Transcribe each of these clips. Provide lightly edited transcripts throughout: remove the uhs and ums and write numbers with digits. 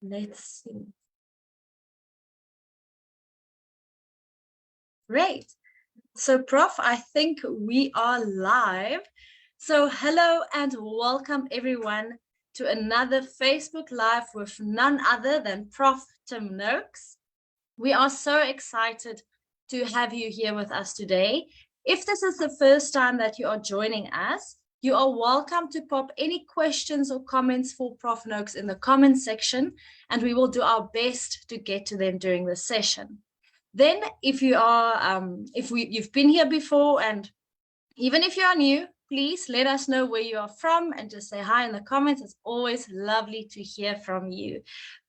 Let's see. Great. So, Prof, I think we are live. So, hello and welcome everyone to another Facebook Live with none other than Prof. Tim Noakes. We are so excited to have you here with us today. If this is the first time that you are joining us, you are welcome to pop any questions or comments for Prof. Noakes in the comment section, and we will do our best to get to them during the session. Then, if you are, you've been here before, and even if you are new, please let us know where you are from and just say hi in the comments. It's always lovely to hear from you.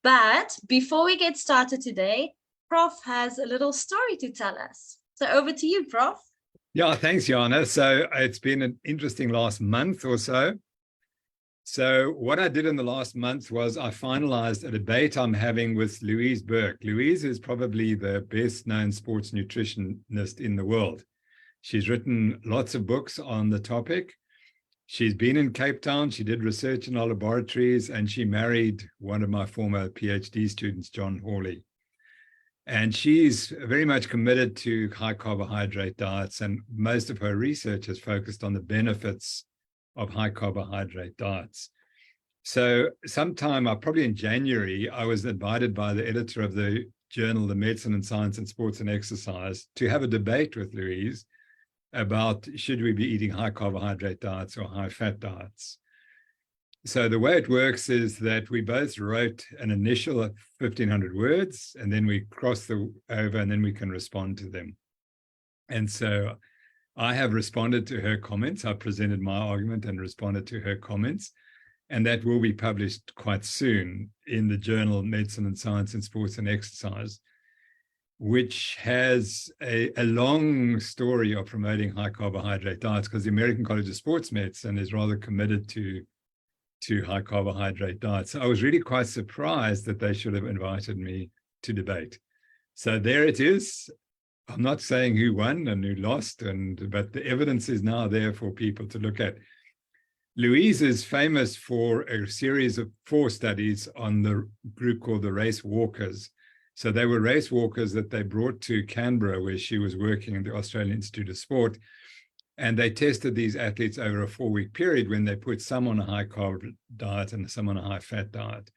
But before we get started today, Prof has a little story to tell us. So over to you, Prof. Yeah, thanks, Jana. So it's been an interesting last month or so. So what I did in the last month was I finalized a debate I'm having with Louise Burke. Louise is probably the best known sports nutritionist in the world. She's written lots of books on the topic. She's been in Cape Town. She did research in our laboratories, and she married one of my former PhD students, John Hawley. And she's very much committed to high carbohydrate diets, and most of her research is focused on the benefits of high carbohydrate diets. So sometime, probably in January, I was invited by the editor of the journal, The Medicine and Science and Sports and Exercise, to have a debate with Louise about should we be eating high carbohydrate diets or high fat diets. So the way it works is that we both wrote an initial 1,500 words, and then we cross over, and then we can respond to them. And so I have responded to her comments. I presented my argument and responded to her comments, and that will be published quite soon in the journal Medicine and Science and Sports and Exercise, which has a long story of promoting high carbohydrate diets, because the American College of Sports Medicine is rather committed to high carbohydrate diets. So I was really quite surprised that they should have invited me to debate. So there it is. I'm not saying who won and who lost, but the evidence is now there for people to look at. Louise is famous for a series of 4 studies on the group called the race walkers. So they were race walkers that they brought to Canberra, where she was working in the Australian Institute of Sport. And they tested these athletes over a 4-week period when they put some on a high carb diet and some on a high fat diet.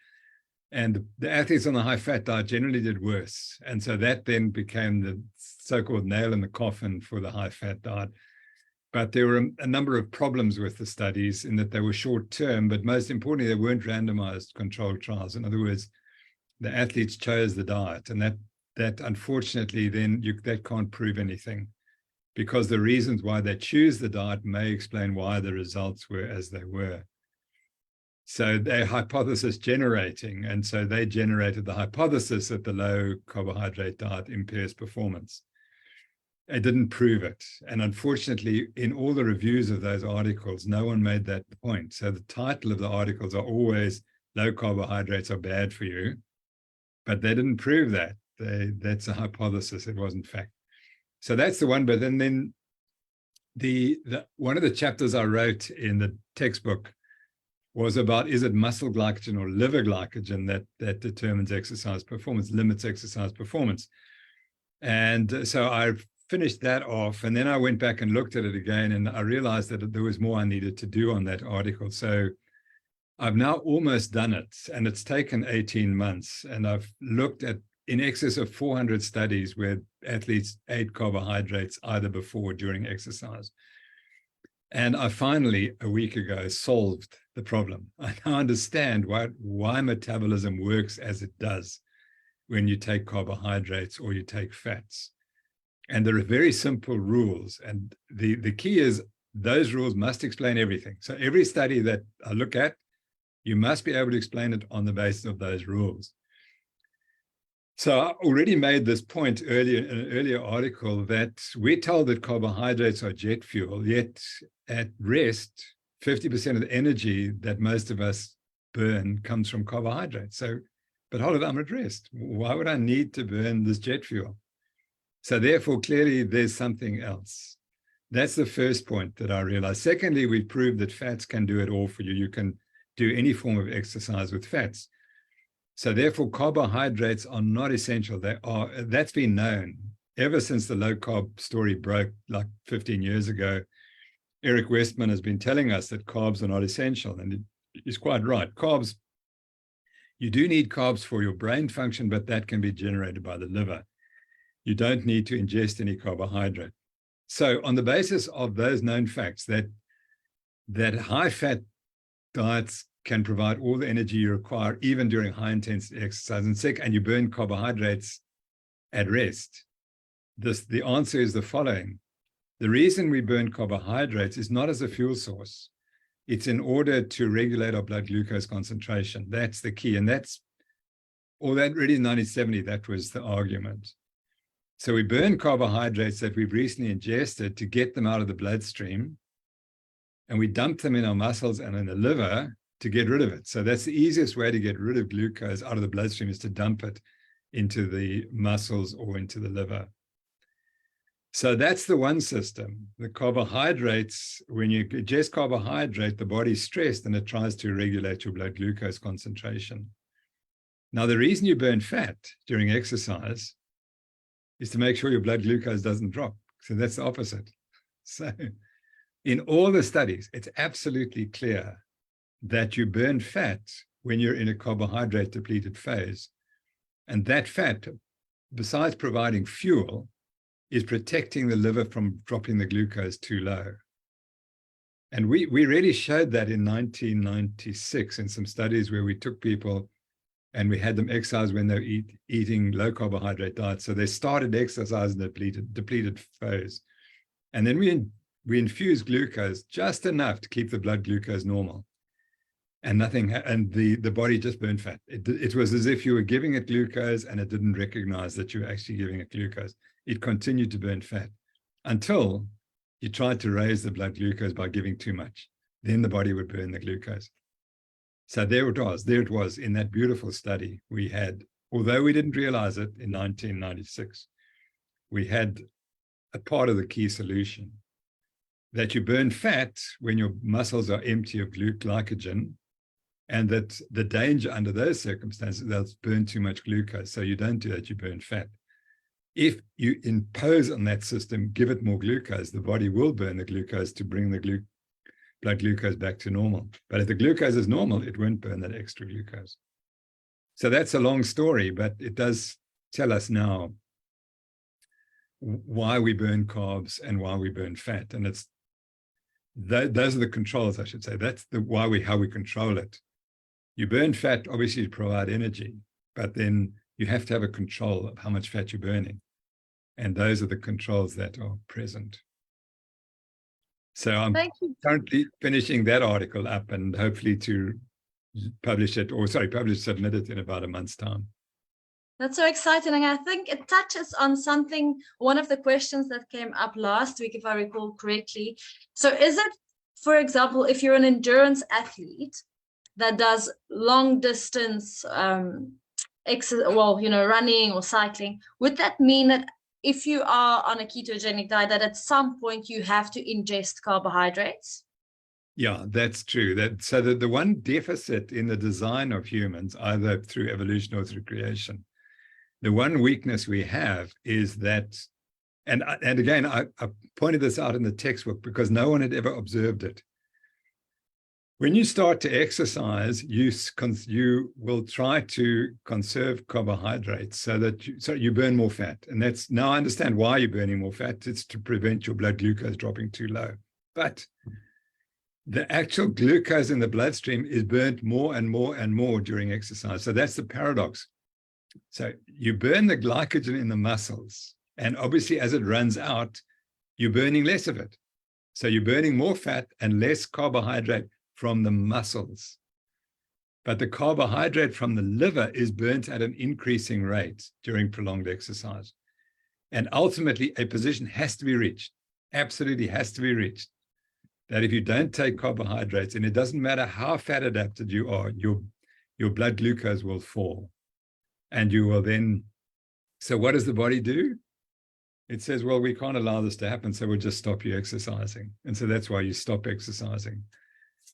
And the athletes on the high fat diet generally did worse. And so that then became the so-called nail in the coffin for the high fat diet. But there were a number of problems with the studies in that they were short term, but most importantly, they weren't randomized controlled trials. In other words, the athletes chose the diet, and that unfortunately then that can't prove anything, because the reasons why they choose the diet may explain why the results were as they were. So they're hypothesis generating, and so they generated the hypothesis that the low carbohydrate diet impairs performance. It didn't prove it. And unfortunately, in all the reviews of those articles, no one made that point. So the title of the articles are always low carbohydrates are bad for you, but they didn't prove that. That's a hypothesis. It wasn't fact. So that's the one. But then the one of the chapters I wrote in the textbook was about, is it muscle glycogen or liver glycogen that determines exercise performance, limits exercise performance? And so I finished that off, and then I went back and looked at it again, and I realized that there was more I needed to do on that article. So I've now almost done it, and it's taken 18 months, and I've looked at in excess of 400 studies where athletes ate carbohydrates either before or during exercise. And I finally, a week ago, solved the problem. I now understand why metabolism works as it does when you take carbohydrates or you take fats. And there are very simple rules. And the key is those rules must explain everything. So every study that I look at, you must be able to explain it on the basis of those rules. So I already made this point earlier in an earlier article that we're told that carbohydrates are jet fuel, yet at rest, 50% of the energy that most of us burn comes from carbohydrates. So, but hold it, I'm at rest. Why would I need to burn this jet fuel? So therefore, clearly there's something else. That's the first point that I realized. Secondly, we proved that fats can do it all for you. You can do any form of exercise with fats. So therefore, carbohydrates are not essential. That's been known ever since the low carb story broke like 15 years ago. Eric Westman has been telling us that carbs are not essential, and he's quite right. Carbs, you do need carbs for your brain function, but that can be generated by the liver. You don't need to ingest any carbohydrate. So on the basis of those known facts, that high-fat diets can provide all the energy you require, even during high-intensity exercise and you burn carbohydrates at rest. The answer is the following. The reason we burn carbohydrates is not as a fuel source. It's in order to regulate our blood glucose concentration. That's the key. And already in 1970, that was the argument. So we burn carbohydrates that we've recently ingested to get them out of the bloodstream, and we dump them in our muscles and in the liver to get rid of it. So that's the easiest way to get rid of glucose out of the bloodstream, is to dump it into the muscles or into the liver. So that's the one system. The carbohydrates, when you ingest carbohydrate, the body's stressed and it tries to regulate your blood glucose concentration. Now, the reason you burn fat during exercise is to make sure your blood glucose doesn't drop. So that's the opposite. So in all the studies, it's absolutely clear that you burn fat when you're in a carbohydrate depleted phase. And that fat, besides providing fuel, is protecting the liver from dropping the glucose too low. And we really showed that in 1996 in some studies where we took people and we had them exercise when they were eating low carbohydrate diets. So they started exercise in the depleted phase. And then we infused glucose just enough to keep the blood glucose normal. And the body just burned fat. It was as if you were giving it glucose and it didn't recognize that you were actually giving it glucose. It continued to burn fat until you tried to raise the blood glucose by giving too much. Then the body would burn the glucose. So there it was in that beautiful study we had, although we didn't realize it in 1996, we had a part of the key solution, that you burn fat when your muscles are empty of glycogen, and that the danger under those circumstances, they'll burn too much glucose. So you don't do that, you burn fat. If you impose on that system, give it more glucose, the body will burn the glucose to bring the blood glucose back to normal. But if the glucose is normal, it won't burn that extra glucose. So that's a long story, but it does tell us now why we burn carbs and why we burn fat. And those are the controls, I should say. That's how we control it. You burn fat, obviously, to provide energy, but then you have to have a control of how much fat you're burning. And those are the controls that are present. So I'm currently finishing that article up and hopefully to submit it in about a month's time. That's so exciting. And I think it touches on one of the questions that came up last week, if I recall correctly. So is it, for example, if you're an endurance athlete that does long distance running or cycling, would that mean that if you are on a ketogenic diet, that at some point you have to ingest carbohydrates? Yeah, that's true. So the one deficit in the design of humans, either through evolution or through creation, the one weakness we have is that, and again, I pointed this out in the textbook because no one had ever observed it. When you start to exercise, you will try to conserve carbohydrates so you burn more fat. And now I understand why you're burning more fat. It's to prevent your blood glucose dropping too low. But the actual glucose in the bloodstream is burnt more and more and more during exercise. So that's the paradox. So you burn the glycogen in the muscles, and obviously as it runs out, you're burning less of it. So you're burning more fat and less carbohydrate from the muscles. But the carbohydrate from the liver is burnt at an increasing rate during prolonged exercise. And ultimately, a position has to be reached, absolutely has to be reached, that if you don't take carbohydrates, and it doesn't matter how fat adapted you are, your blood glucose will fall. And you will then, so what does the body do? It says, well, we can't allow this to happen, so we'll just stop you exercising. And so that's why you stop exercising.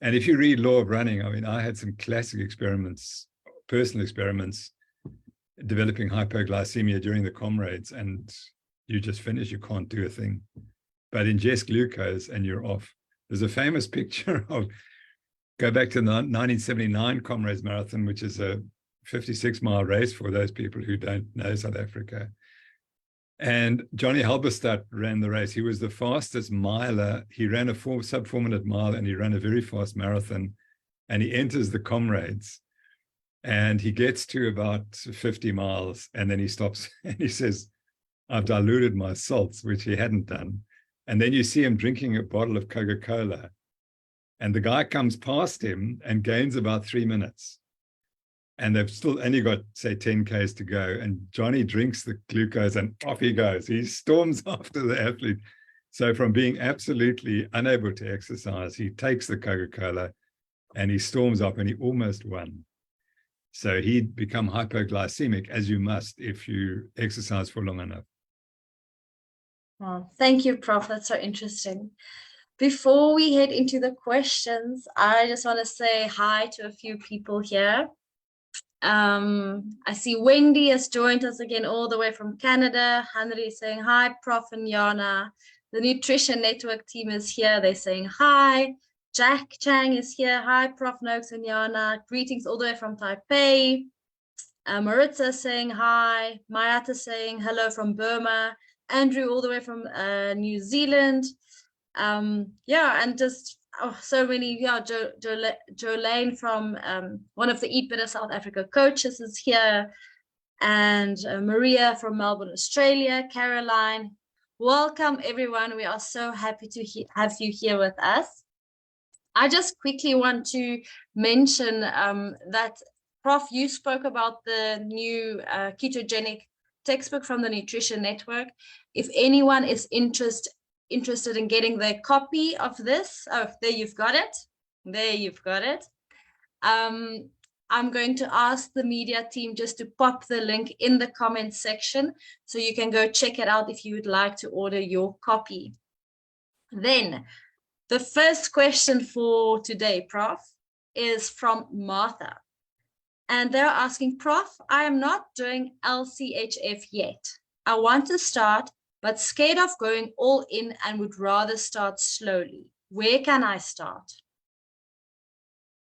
And if you read Law of Running, I mean, I had some classic experiments personal experiments developing hypoglycemia during the comrades, and you just finish, you can't do a thing. But ingest glucose and you're off. There's a famous picture of, go back to the 1979 Comrades Marathon, which is a 56-mile race for those people who don't know South Africa. And Johnny Halberstadt ran the race. He was the fastest miler. He ran a sub-4-minute mile, and he ran a very fast marathon. And he enters the Comrades, and he gets to about 50 miles, and then he stops and he says, I've diluted my salts, which he hadn't done. And then you see him drinking a bottle of Coca-Cola, and the guy comes past him and gains about 3 minutes. And they've still only got, say, 10 Ks to go. And Johnny drinks the glucose and off he goes. He storms after the athlete. So from being absolutely unable to exercise, he takes the Coca-Cola and he storms up, and he almost won. So he'd become hypoglycemic, as you must if you exercise for long enough. Well, thank you, Prof. That's so interesting. Before we head into the questions, I just want to say hi to a few people here. I see Wendy has joined us again all the way from Canada. Henry is saying hi, Prof and Yana. The Nutrition Network team is here. They're saying hi. Jack Chang is here. Hi, Prof Noakes and Yana. Greetings all the way from Taipei. Maritza saying hi. Mayata saying hello from Burma. Andrew all the way from New Zealand. Yeah, and just so many. Yeah, Jolene from one of the Eat Better South Africa coaches is here, and Maria from Melbourne, Australia. Caroline, welcome everyone. We are so happy to have you here with us. I just quickly want to mention that, Prof, you spoke about the new ketogenic textbook from the Nutrition Network. If anyone is interested in getting their copy of this, there you've got it. There you've got it. I'm going to ask the media team just to pop the link in the comments section so you can go check it out if you would like to order your copy. Then, the first question for today, Prof, is from Martha. And they're asking, Prof, I am not doing LCHF yet. I want to start, but scared of going all in and would rather start slowly. Where can I start?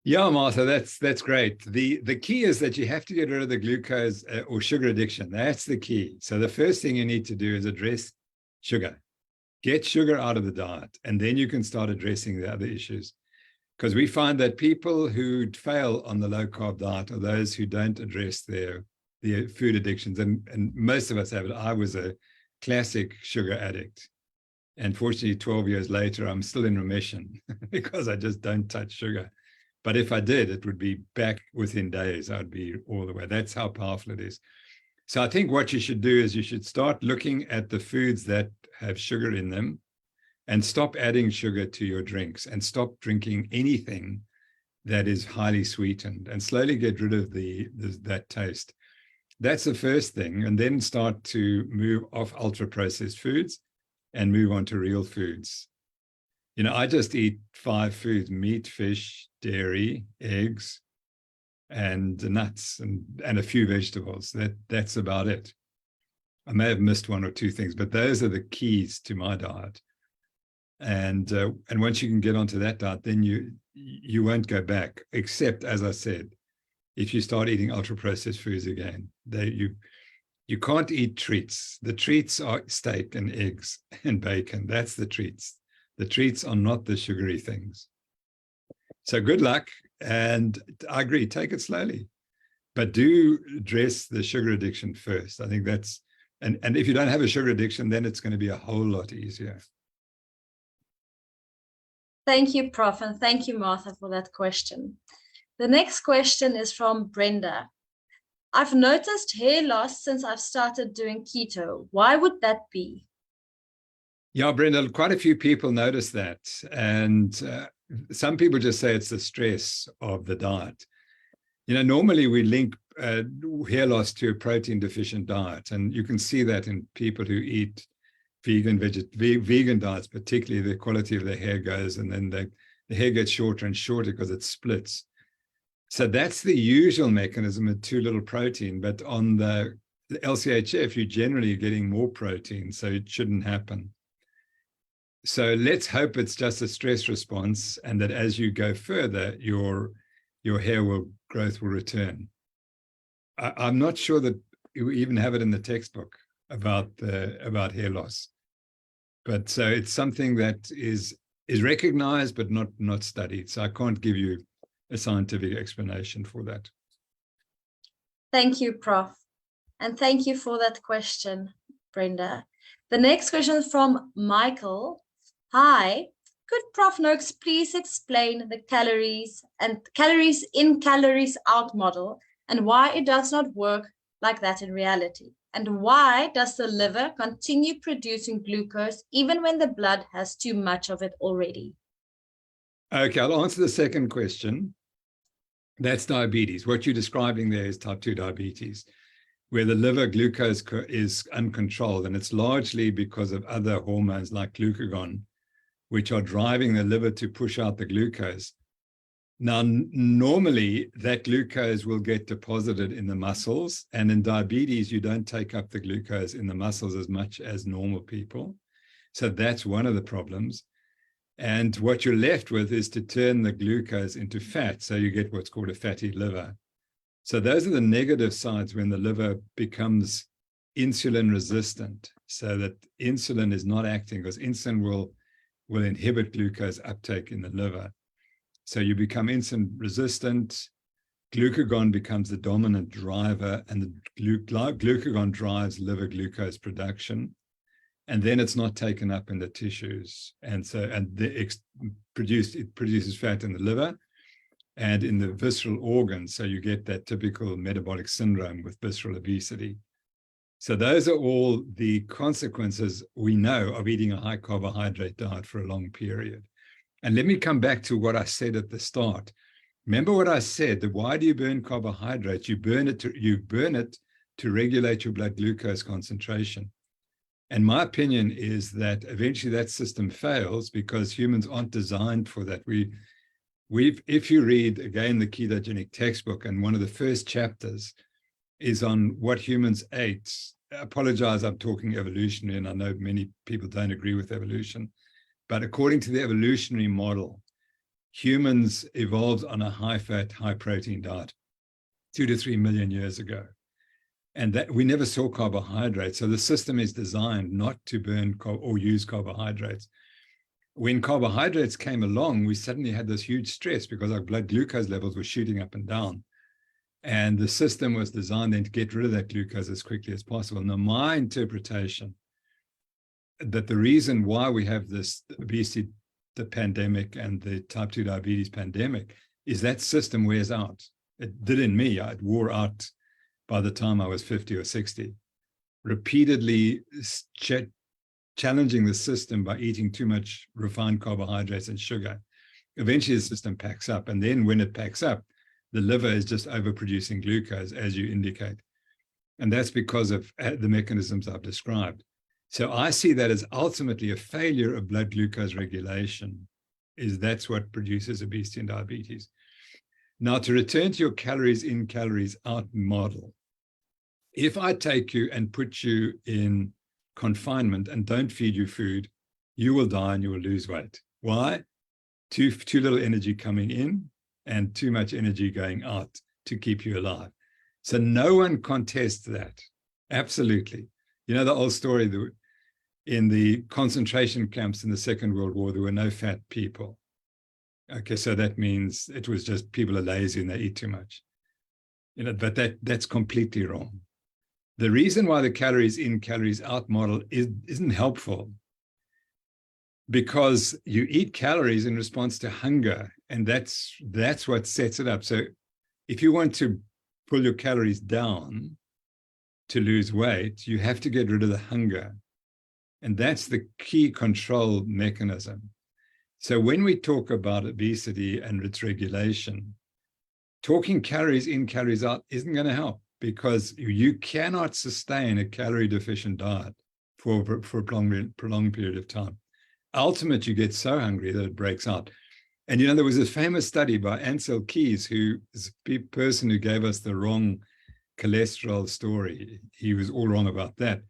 Yeah, Martha, that's great. The key is that you have to get rid of the glucose or sugar addiction. That's the key. So the first thing you need to do is address sugar. Get sugar out of the diet, and then you can start addressing the other issues. Because we find that people who fail on the low-carb diet are those who don't address their food addictions. And most of us have it. I was a classic sugar addict. And fortunately, 12 years later, I'm still in remission because I just don't touch sugar. But if I did, it would be back within days. I'd be all the way. That's how powerful it is. So I think what you should do is you should start looking at the foods that have sugar in them and stop adding sugar to your drinks and stop drinking anything that is highly sweetened and slowly get rid of that taste. That's the first thing. And then start to move off ultra-processed foods and move on to real foods. You know, I just eat 5 foods: meat, fish, dairy, eggs, and nuts, and a few vegetables. That's about it. I may have missed 1 or 2 things, but those are the keys to my diet. And once you can get onto that diet, then you won't go back, except, as I said, if you start eating ultra-processed foods again. You can't eat treats. The treats are steak and eggs and bacon. That's the treats. The treats are not the sugary things. So good luck. And I agree, take it slowly. But do address the sugar addiction first. I think that's, and if you don't have a sugar addiction, then it's going to be a whole lot easier. Thank you, Prof, and thank you, Martha, for that question. The next question is from Brenda. I've noticed hair loss since I've started doing keto. Why would that be? Yeah, Brenda, quite a few people notice that. And some people just say it's the stress of the diet. You know, normally we link hair loss to a protein deficient diet. And you can see that in people who eat vegan diets, particularly the quality of their hair goes, and then the hair gets shorter and shorter because it splits. So that's the usual mechanism of too little protein, but on the LCHF, you're generally getting more protein, so it shouldn't happen. So let's hope it's just a stress response, and that as you go further, your hair growth will return. I'm not sure that you even have it in the textbook about hair loss, but so it's something that is recognized but not studied. So I can't give you a scientific explanation for that. Thank you, Prof. And thank you for that question, Brenda. The next question is from Michael. Hi, could Prof. Noakes please explain the calories in, calories out model and why it does not work like that in reality? And why does the liver continue producing glucose even when the blood has too much of it already? Okay, I'll answer the second question. That's diabetes. What you're describing there is type 2 diabetes, where the liver glucose is uncontrolled, and it's largely because of other hormones like glucagon, which are driving the liver to push out the glucose. Now, normally that glucose will get deposited in the muscles, and in diabetes, you don't take up the glucose in the muscles as much as normal people. So that's one of the problems. And what you're left with is to turn the glucose into fat, so you get what's called a fatty liver. So those are the negative sides when the liver becomes insulin resistant, so that insulin is not acting, because insulin will inhibit glucose uptake in the liver. So you become insulin resistant, glucagon becomes the dominant driver, and the glucagon drives liver glucose production. And then it's not taken up in the tissues. And so, it produces fat in the liver and in the visceral organs. So you get that typical metabolic syndrome with visceral obesity. So those are all the consequences we know of eating a high carbohydrate diet for a long period. And let me come back to what I said at the start. Remember what I said, that why do you burn carbohydrates? You burn it to regulate your blood glucose concentration. And my opinion is that eventually that system fails because humans aren't designed for that. If you read, again, the ketogenic textbook, and one of the first chapters is on what humans ate. I apologize, I'm talking evolutionary, and I know many people don't agree with evolution. But according to the evolutionary model, humans evolved on a high-fat, high-protein diet 2 to 3 million years ago. And that we never saw carbohydrates. So the system is designed not to burn or use carbohydrates. When carbohydrates came along, we suddenly had this huge stress because our blood glucose levels were shooting up and down. And the system was designed then to get rid of that glucose as quickly as possible. Now, my interpretation that the reason why we have this obesity, the pandemic, and the type 2 diabetes pandemic is that system wears out. It did in me. It wore out by the time I was 50 or 60, repeatedly challenging the system by eating too much refined carbohydrates and sugar. Eventually the system packs up. And then when it packs up, the liver is just overproducing glucose, as you indicate. And that's because of the mechanisms I've described. So I see that as ultimately a failure of blood glucose regulation. That's what produces obesity and diabetes. Now, to return to your calories in, calories out model, if I take you and put you in confinement and don't feed you food, you will die and you will lose weight. Why? Too little energy coming in and too much energy going out to keep you alive. So no one contests that. Absolutely. You know the old story, in the concentration camps in the Second World War, there were no fat people. Okay, so that means it was just people are lazy and they eat too much. But that's completely wrong. The reason why the calories in, calories out model isn't helpful, because you eat calories in response to hunger, and that's what sets it up. So if you want to pull your calories down to lose weight, you have to get rid of the hunger. And that's the key control mechanism. So when we talk about obesity and its regulation, talking calories in, calories out isn't going to help, because you cannot sustain a calorie deficient diet for a prolonged period of time. Ultimately, you get so hungry that it breaks out. And, there was a famous study by Ansel Keys, who is a person who gave us the wrong cholesterol story. He was all wrong about that.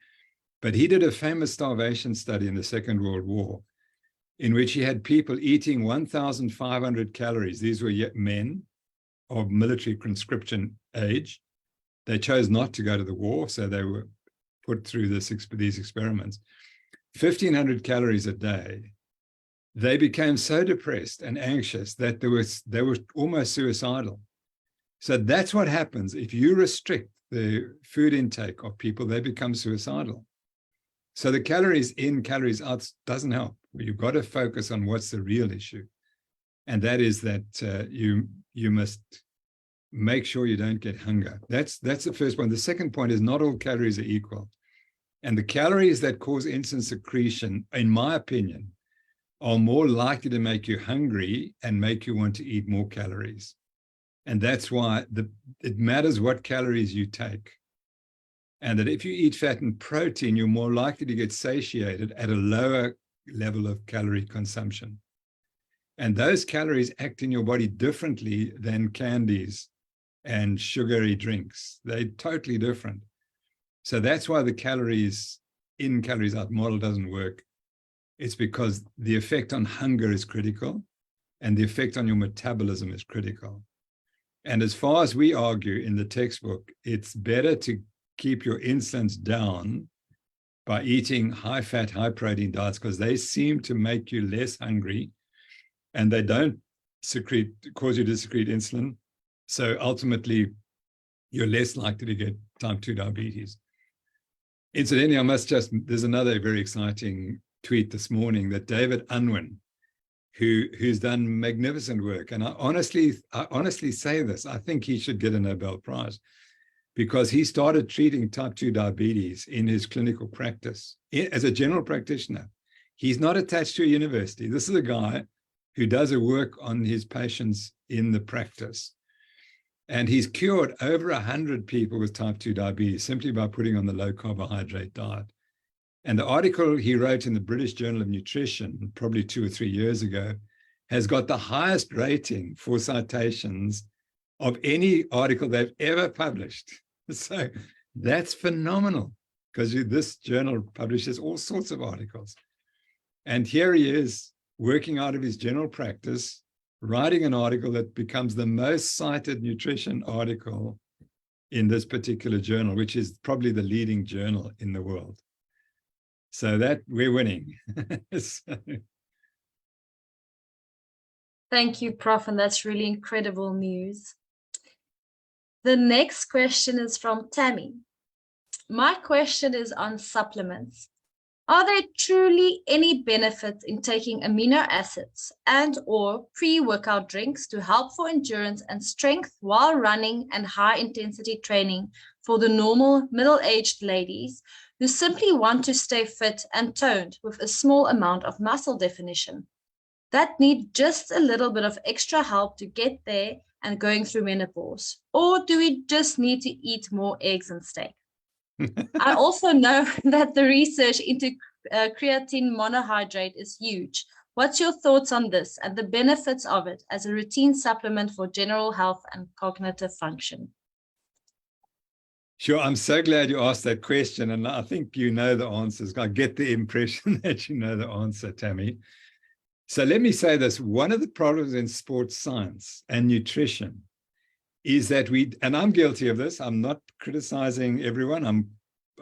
But he did a famous starvation study in the Second World War, in which he had people eating 1,500 calories. These were yet men of military conscription age. They chose not to go to the war, so they were put through these experiments. 1,500 calories a day. They became so depressed and anxious that they were almost suicidal. So that's what happens if you restrict the food intake of people. They become suicidal. So the calories in, calories out doesn't help. You've got to focus on what's the real issue. And that is that you must make sure you don't get hunger. That's the first point. The second point is not all calories are equal. And the calories that cause insulin secretion, in my opinion, are more likely to make you hungry and make you want to eat more calories. And that's why it matters what calories you take. And that if you eat fat and protein, you're more likely to get satiated at a lower level of calorie consumption. And those calories act in your body differently than candies and sugary drinks. They're totally different. So that's why the calories in, calories out model doesn't work. It's because the effect on hunger is critical and the effect on your metabolism is critical. And as far as we argue in the textbook, it's better to keep your insulins down by eating high-fat, high-protein diets, because they seem to make you less hungry and they don't cause you to secrete insulin. So ultimately, you're less likely to get type 2 diabetes. Incidentally, there's another very exciting tweet this morning that David Unwin, who's done magnificent work, and I honestly say this, I think he should get a Nobel Prize, because he started treating type 2 diabetes in his clinical practice as a general practitioner. He's not attached to a university. This is a guy who does a work on his patients in the practice. And he's cured over 100 people with type 2 diabetes simply by putting on the low carbohydrate diet. And the article he wrote in the British Journal of Nutrition, probably 2 or 3 years ago, has got the highest rating for citations of any article they've ever published. So that's phenomenal, because this journal publishes all sorts of articles. And here he is working out of his general practice, writing an article that becomes the most cited nutrition article in this particular journal, which is probably the leading journal in the world. So that we're winning. So. Thank you, Prof. And that's really incredible news. The next question is from Tammy. My question is on supplements. Are there truly any benefits in taking amino acids and or pre-workout drinks to help for endurance and strength while running and high-intensity training for the normal middle-aged ladies who simply want to stay fit and toned with a small amount of muscle definition that need just a little bit of extra help to get there and going through menopause? Or do we just need to eat more eggs and steak? I also know that the research into creatine monohydrate is huge. What's your thoughts on this and the benefits of it as a routine supplement for general health and cognitive function? Sure, I'm so glad you asked that question, and I think you know the answers. I get the impression that you know the answer, Tammy. So let me say this. One of the problems in sports science and nutrition is that and I'm guilty of this, I'm not criticizing everyone, I'm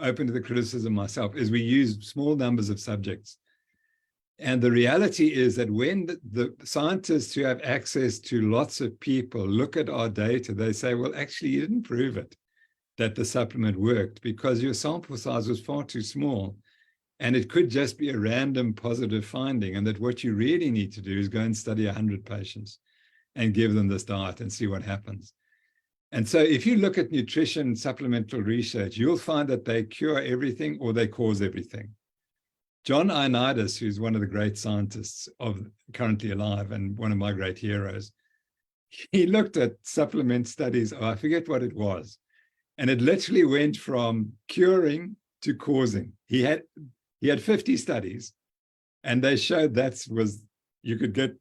open to the criticism myself, is we use small numbers of subjects. And the reality is that when the scientists who have access to lots of people look at our data, they say, well, actually, you didn't prove it, that the supplement worked, because your sample size was far too small. And it could just be a random positive finding, and that what you really need to do is go and study 100 patients and give them this diet and see what happens. And so if you look at nutrition supplemental research, you'll find that they cure everything or they cause everything. John Ioannidis, who's one of the great scientists currently alive and one of my great heroes, he looked at supplement studies, I forget what it was, and it literally went from curing to causing. He had 50 studies, and they showed you could get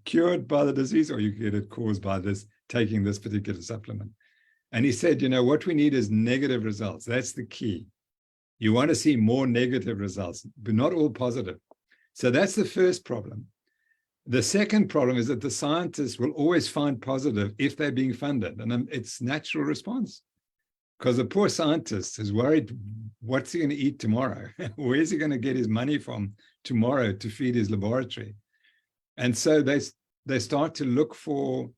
cured by the disease, or you get it caused by this, taking this particular supplement. And he said, what we need is negative results. That's the key. You want to see more negative results, but not all positive. So that's the first problem. The second problem is that the scientists will always find positive if they're being funded. And it's natural response, because the poor scientist is worried, what's he going to eat tomorrow? Where's he going to get his money from tomorrow to feed his laboratory? And so they start to look for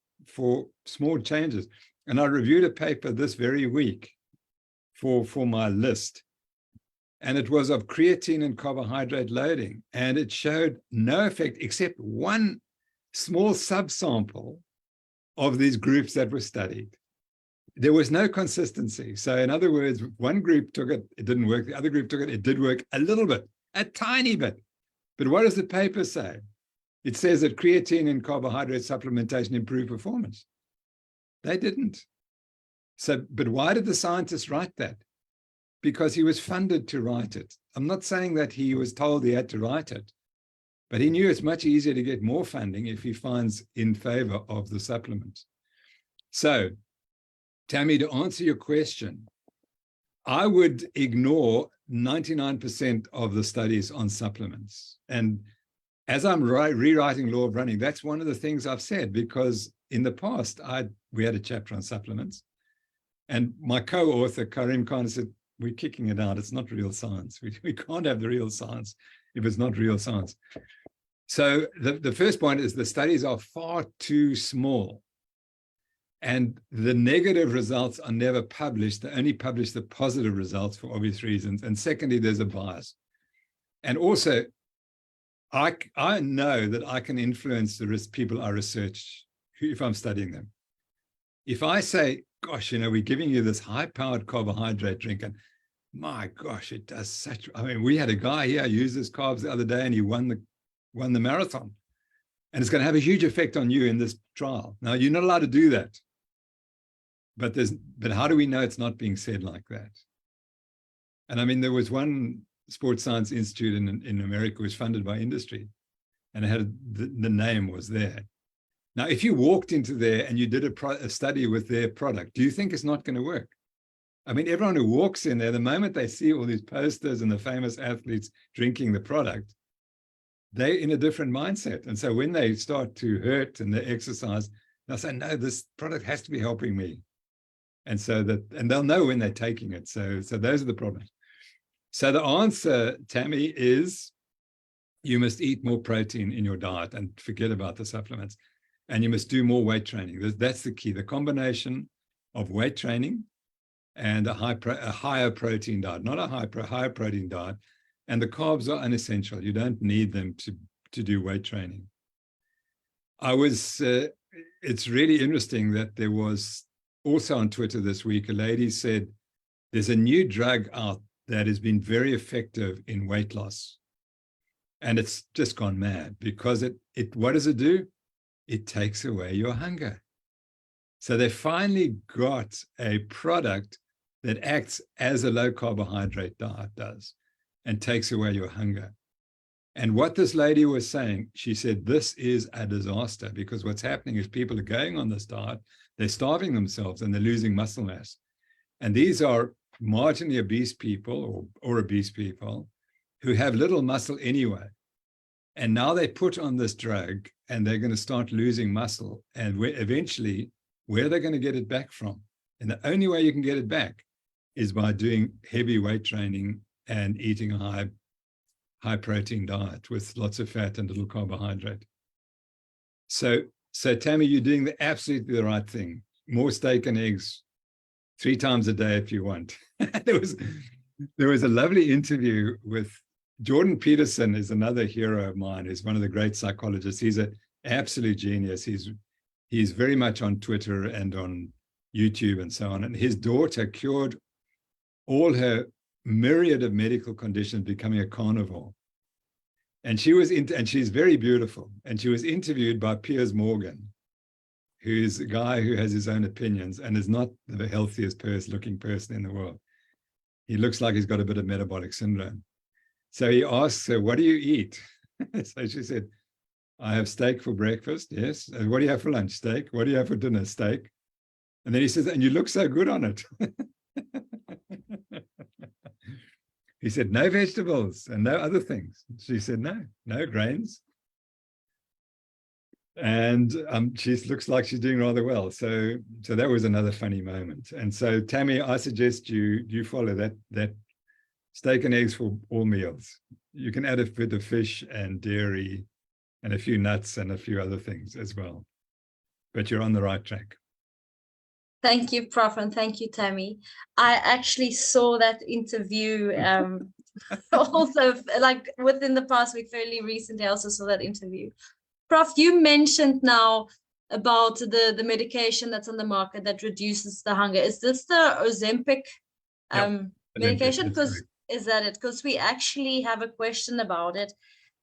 small changes. And I reviewed a paper this very week for my list. And it was of creatine and carbohydrate loading. And it showed no effect except one small subsample of these groups that were studied. There was no consistency. So in other words, one group took it, it didn't work. The other group took it, it did work a little bit, a tiny bit. But what does the paper say? It says that creatine and carbohydrate supplementation improved performance. They didn't. So, but why did the scientists write that? Because he was funded to write it. I'm not saying that he was told he had to write it, but he knew it's much easier to get more funding if he finds in favor of the supplement. So, Tammy, to answer your question, I would ignore 99% of the studies on supplements. And as I'm rewriting Law of Running, that's one of the things I've said, because in the past, we had a chapter on supplements. And my co-author, Karim Khan, said, we're kicking it out. It's not real science. We can't have the real science if it's not real science. So the first point is the studies are far too small. And the negative results are never published. They only publish the positive results for obvious reasons. And secondly, there's a bias. And also, I know that I can influence the people I research if I'm studying them. If I say, gosh, we're giving you this high-powered carbohydrate drink, and my gosh, it does such, we had a guy here use his carbs the other day and he won the marathon. And it's going to have a huge effect on you in this trial. Now, you're not allowed to do that. But how do we know it's not being said like that? And there was one sports science institute in America was funded by industry, and it had the name was there. Now, if you walked into there and you did a study with their product, do you think it's not going to work? Everyone who walks in there, the moment they see all these posters and the famous athletes drinking the product, they're in a different mindset. And so when they start to hurt and they exercise, they'll say, no, this product has to be helping me. And they'll know when they're taking it. So those are the problems. So the answer, Tammy, is you must eat more protein in your diet and forget about the supplements. And you must do more weight training. That's the key. The combination of weight training and a higher protein diet, not a higher protein diet. And the carbs are unessential. You don't need them to do weight training. It's really interesting that there was also on Twitter this week, a lady said, there's a new drug out that has been very effective in weight loss. And it's just gone mad because what does it do? It takes away your hunger. So they finally got a product that acts as a low carbohydrate diet does and takes away your hunger. And what this lady was saying, she said, this is a disaster because what's happening is people are going on this diet, they're starving themselves and they're losing muscle mass. And these are marginally obese people or obese people who have little muscle anyway. And now they put on this drug and they're going to start losing muscle. And eventually, where are they going to get it back from? And the only way you can get it back is by doing heavy weight training and eating a high protein diet with lots of fat and little carbohydrate. So Tammy, you're doing absolutely the right thing. More steak and eggs 3 times a day if you want. There was a lovely interview with Jordan Peterson, is another hero of mine. He's one of the great psychologists. He's an absolute genius. He's very much on Twitter and on YouTube and so on. And his daughter cured all her myriad of medical conditions, becoming a carnivore. And she's very beautiful. And she was interviewed by Piers Morgan, who's a guy who has his own opinions and is not the healthiest looking person in the world. He looks like he's got a bit of metabolic syndrome. So he asks her, what do you eat? So she said, I have steak for breakfast. Yes. And what do you have for lunch? Steak. What do you have for dinner? Steak. And then he says, and you look so good on it. He said, no vegetables and no other things. She said, no grains. And she looks like she's doing rather well. So that was another funny moment. And so, Tammy, I suggest you follow that steak and eggs for all meals. You can add a bit of fish and dairy and a few nuts and a few other things as well. But you're on the right track. Thank you, Prof, and thank you, Tammy. I actually saw that interview also like within the past week, fairly recently. I also saw that interview. Prof, you mentioned now about the medication that's on the market that reduces the hunger. Is this the Ozempic medication? Because is that it? Because we actually have a question about it.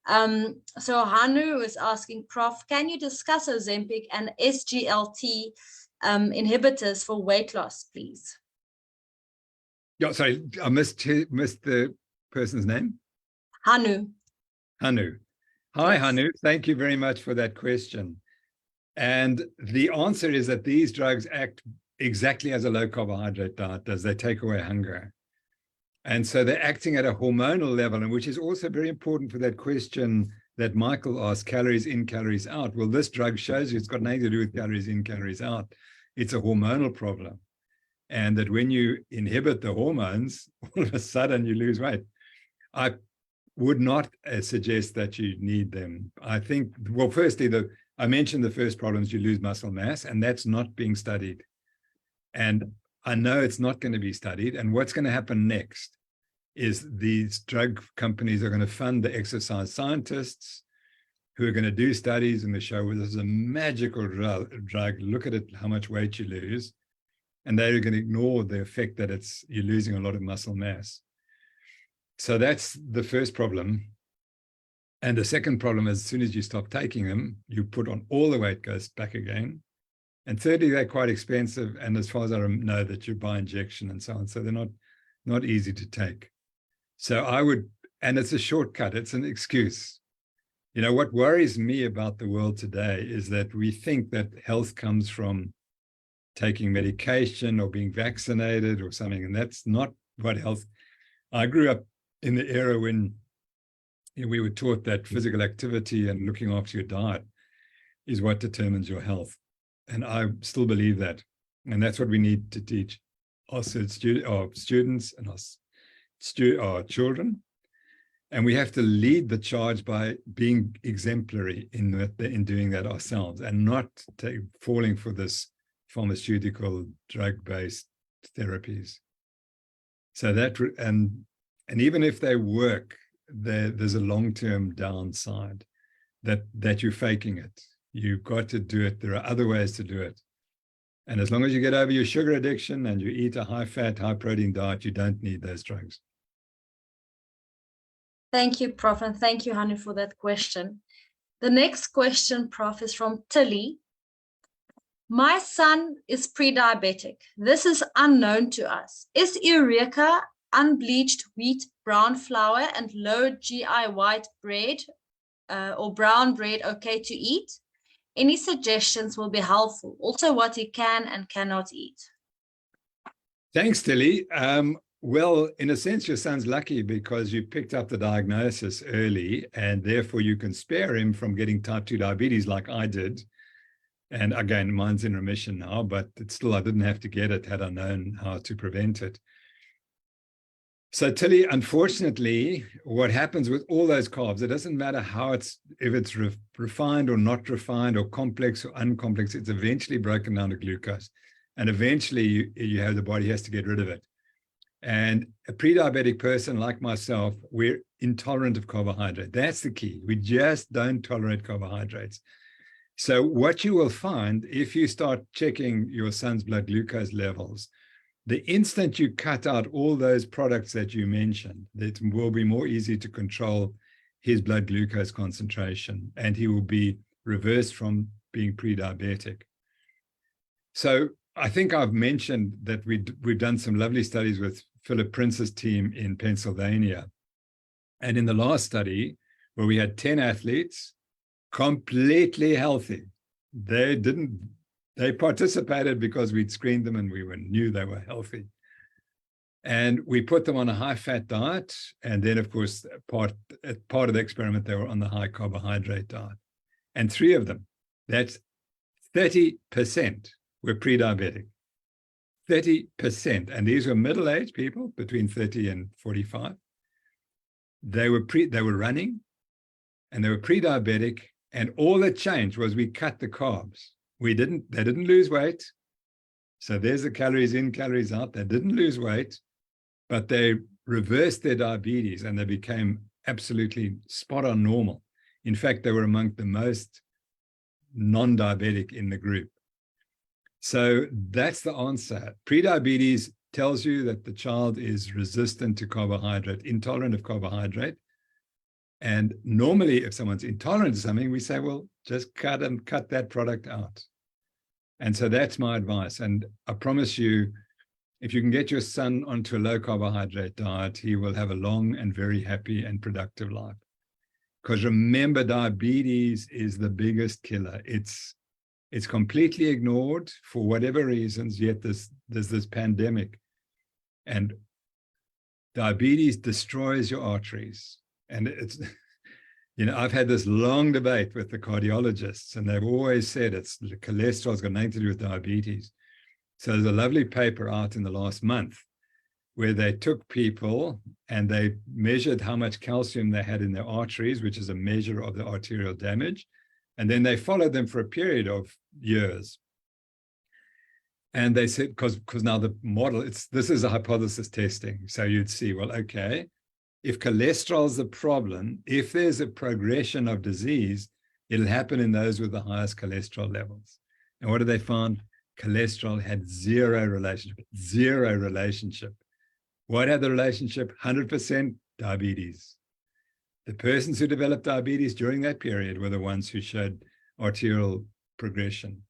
So Hanu is asking, Prof, can you discuss Ozempic and SGLT inhibitors for weight loss, please? Yeah, sorry, I missed the person's name. Hanu. Hi, yes. Hanu, thank you very much for that question. And the answer is that these drugs act exactly as a low carbohydrate diet does. They take away hunger. And so they're acting at a hormonal level, and which is also very important for that question that Michael asked, calories in, calories out. Well, this drug shows you it's got nothing to do with calories in, calories out. It's a hormonal problem. And that when you inhibit the hormones, all of a sudden you lose weight. I would not suggest that you need them. I think, well, firstly, I mentioned the first problem is you lose muscle mass, and that's not being studied. And I know it's not going to be studied. And what's going to happen next is these drug companies are going to fund the exercise scientists who are going to do studies and they show, well, this is a magical drug. Look at it, how much weight you lose. And they're going to ignore the effect that you're losing a lot of muscle mass. So that's the first problem. And the second problem is as soon as you stop taking them, you put on all the weight goes back again. And thirdly, they're quite expensive. And as far as I know, that you buy injection and so on. So they're not easy to take. So I would, and it's a shortcut, it's an excuse. You know, what worries me about the world today is that we think that health comes from taking medication or being vaccinated or something. And that's not what health, I grew up in the era when we were taught that physical activity and looking after your diet is what determines your health. And I still believe that. And that's what we need to teach our students and our children. And we have to lead the charge by being exemplary in doing that ourselves and not falling for this pharmaceutical drug-based therapies. So that, and even if they work, there's a long-term downside that you're faking it. You've got to do it. There are other ways to do it. And as long as you get over your sugar addiction and you eat a high-fat, high-protein diet, you don't need those drugs. Thank you, Prof. And thank you, Hanu, for that question. The next question, Prof, is from Tilly. My son is pre-diabetic. This is unknown to us. Is Eureka, unbleached wheat, brown flour, and low GI white bread or brown bread okay to eat? Any suggestions will be helpful. Also, what he can and cannot eat. Thanks, Tilly. Well, in a sense, your son's lucky because you picked up the diagnosis early and therefore you can spare him from getting type 2 diabetes like I did. And again, mine's in remission now, but it's still, I didn't have to get it had I known how to prevent it. So Tilly, unfortunately, what happens with all those carbs, it doesn't matter if it's refined or not refined or complex or uncomplex, it's eventually broken down to glucose. And eventually the body has to get rid of it. And a pre-diabetic person like myself, we're intolerant of carbohydrate. That's the key. We just don't tolerate carbohydrates. So what you will find if you start checking your son's blood glucose levels, the instant you cut out all those products that you mentioned, it will be more easy to control his blood glucose concentration, and he will be reversed from being pre-diabetic. So I think I've mentioned that we've done some lovely studies with Philip Prince's team in Pennsylvania. And in the last study, where we had 10 athletes completely healthy. They participated because we'd screened them and we knew they were healthy. And we put them on a high-fat diet. And then, of course, part of the experiment, they were on the high-carbohydrate diet. And 3 of them, that's 30%, were pre-diabetic. 30%. And these were middle-aged people between 30 and 45. They were running, and they were pre-diabetic. And all that changed was we cut the carbs. They didn't lose weight. So there's the calories in, calories out. They didn't lose weight, but they reversed their diabetes and they became absolutely spot on normal. In fact, they were among the most non-diabetic in the group. So that's the answer. Prediabetes tells you that the child is resistant to carbohydrate, intolerant of carbohydrate. And normally, if someone's intolerant to something, we say, well, just cut that product out. And so that's my advice. And I promise you, if you can get your son onto a low carbohydrate diet, he will have a long and very happy and productive life. Because remember, diabetes is the biggest killer. It's completely ignored for whatever reasons, yet there's this pandemic. And diabetes destroys your arteries. And it's, I've had this long debate with the cardiologists, and they've always said it's the cholesterol's got nothing to do with diabetes. So there's a lovely paper out in the last month where they took people and they measured how much calcium they had in their arteries, which is a measure of the arterial damage. And then they followed them for a period of years. And they said, because now the model, this is a hypothesis testing. So you'd see, well, okay, if cholesterol is the problem, if there's a progression of disease, it'll happen in those with the highest cholesterol levels. And what did they find? Cholesterol had zero relationship. What had the relationship? 100% diabetes. The persons who developed diabetes during that period were the ones who showed arterial progression.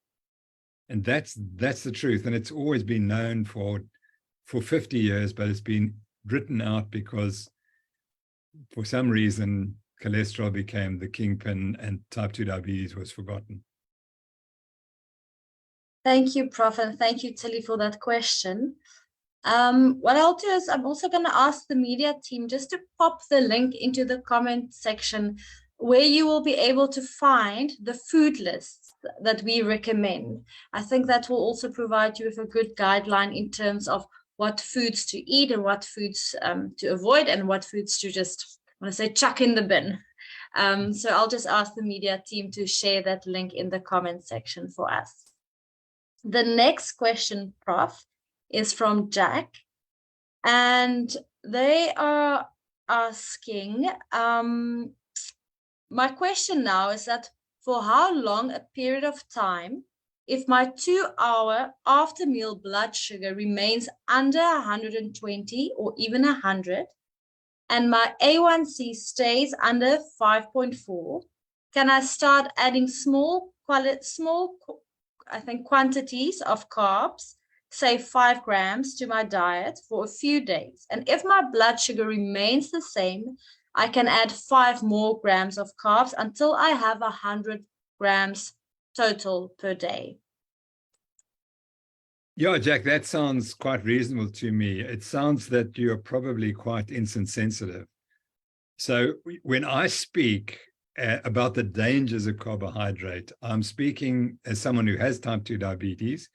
And that's the truth. And it's always been known for 50 years, but it's been written out because for some reason, cholesterol became the kingpin and type 2 diabetes was forgotten. Thank you, Prof. And thank you, Tilly, for that question. What I'll do is I'm also going to ask the media team just to pop the link into the comment section where you will be able to find the food lists that we recommend. I think that will also provide you with a good guideline in terms of what foods to eat and what foods to avoid and what foods to just, I want to say, chuck in the bin. So I'll just ask the media team to share that link in the comment section for us. The next question, Prof, is from Jack, and they are asking, my question now is that for how long a period of time, if my 2-hour after meal blood sugar remains under 120 or even 100, and my A1C stays under 5.4, can I start adding small quantities of carbs, say 5 grams to my diet for a few days? And if my blood sugar remains the same, I can add 5 more grams of carbs until I have 100 grams total per day. Yeah, Jack, that sounds quite reasonable to me. It sounds that you're probably quite insulin sensitive. So when I speak about the dangers of carbohydrate, I'm speaking as someone who has type 2 diabetes